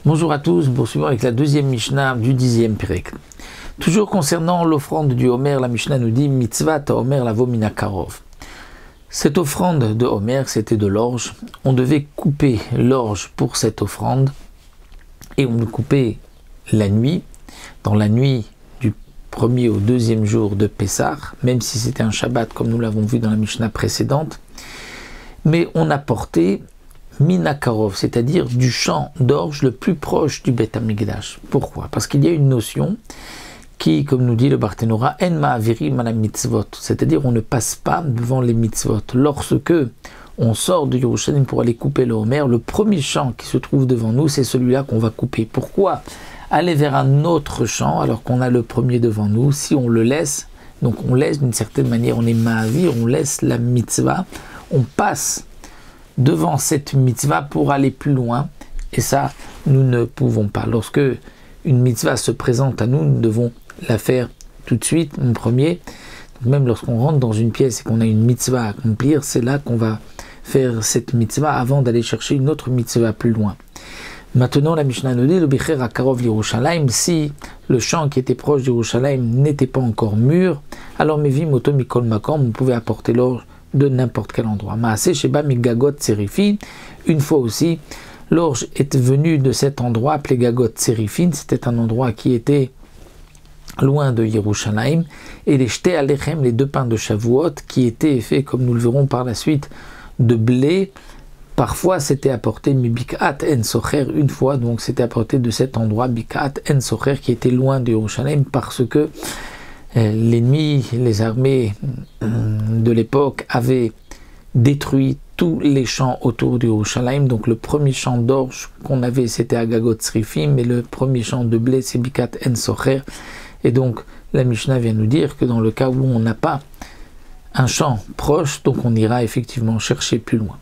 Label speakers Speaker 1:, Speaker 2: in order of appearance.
Speaker 1: Bonjour à tous, poursuivons avec la deuxième Mishnah du 10e Pérek. Toujours concernant l'offrande du Homer, la Mishnah nous dit Mitzvat Homer lavo mina karov. Cette offrande de Homer, c'était de l'orge. On devait couper l'orge pour cette offrande et on le coupait la nuit, dans la nuit du premier au deuxième jour de Pessah, même si c'était un Shabbat comme nous l'avons vu dans la Mishnah précédente. Mais on apportait mina karov, c'est-à-dire du champ d'orge le plus proche du Beth Amikdash. Pourquoi? Parce qu'il y a une notion qui, comme nous dit le Barthénora, en ma'avirim ala mitzvot, c'est-à-dire on ne passe pas devant les mitzvot. Lorsque on sort de Yerushalayim pour aller couper le Homer, le premier champ qui se trouve devant nous, c'est celui-là qu'on va couper. Pourquoi aller vers un autre champ alors qu'on a le premier devant nous? Si on le laisse, donc on laisse d'une certaine manière, on est ma'avir, on laisse la mitzvah, on passe devant cette mitzvah pour aller plus loin, et ça, nous ne pouvons pas. Lorsque une mitzvah se présente à nous, nous devons la faire tout de suite, en premier. Même lorsqu'on rentre dans une pièce et qu'on a une mitzvah à accomplir, c'est là qu'on va faire cette mitzvah avant d'aller chercher une autre mitzvah plus loin. Maintenant, la Mishnah nous dit, le Bicher Akarov Yerushalayim, si le champ qui était proche d'Yerushalayim n'était pas encore mûr, alors Mevim Oto Mikol Makom, on pouvait apporter l'orge de n'importe quel endroit. Maaseh Sheba Migagot Serifin, une fois aussi, l'orge est venue de cet endroit appelé Gagot Serifin, c'était un endroit qui était loin de Yerushalayim, et les Shte Alechem, les deux pains de Shavuot, qui étaient faits, comme nous le verrons par la suite, de blé, parfois c'était apporté Bikat En Socher, une fois, donc c'était apporté de cet endroit, Bikat En Socher, qui était loin de Yerushalayim, parce que l'ennemi, les armées de l'époque avaient détruit tous les champs autour de Yerushalayim. Donc le premier champ d'orge qu'on avait, c'était à Gagot Srifim, mais le premier champ de blé, c'est Bikat En Socher. Et donc la Mishnah vient nous dire que dans le cas où on n'a pas un champ proche, donc on ira effectivement chercher plus loin.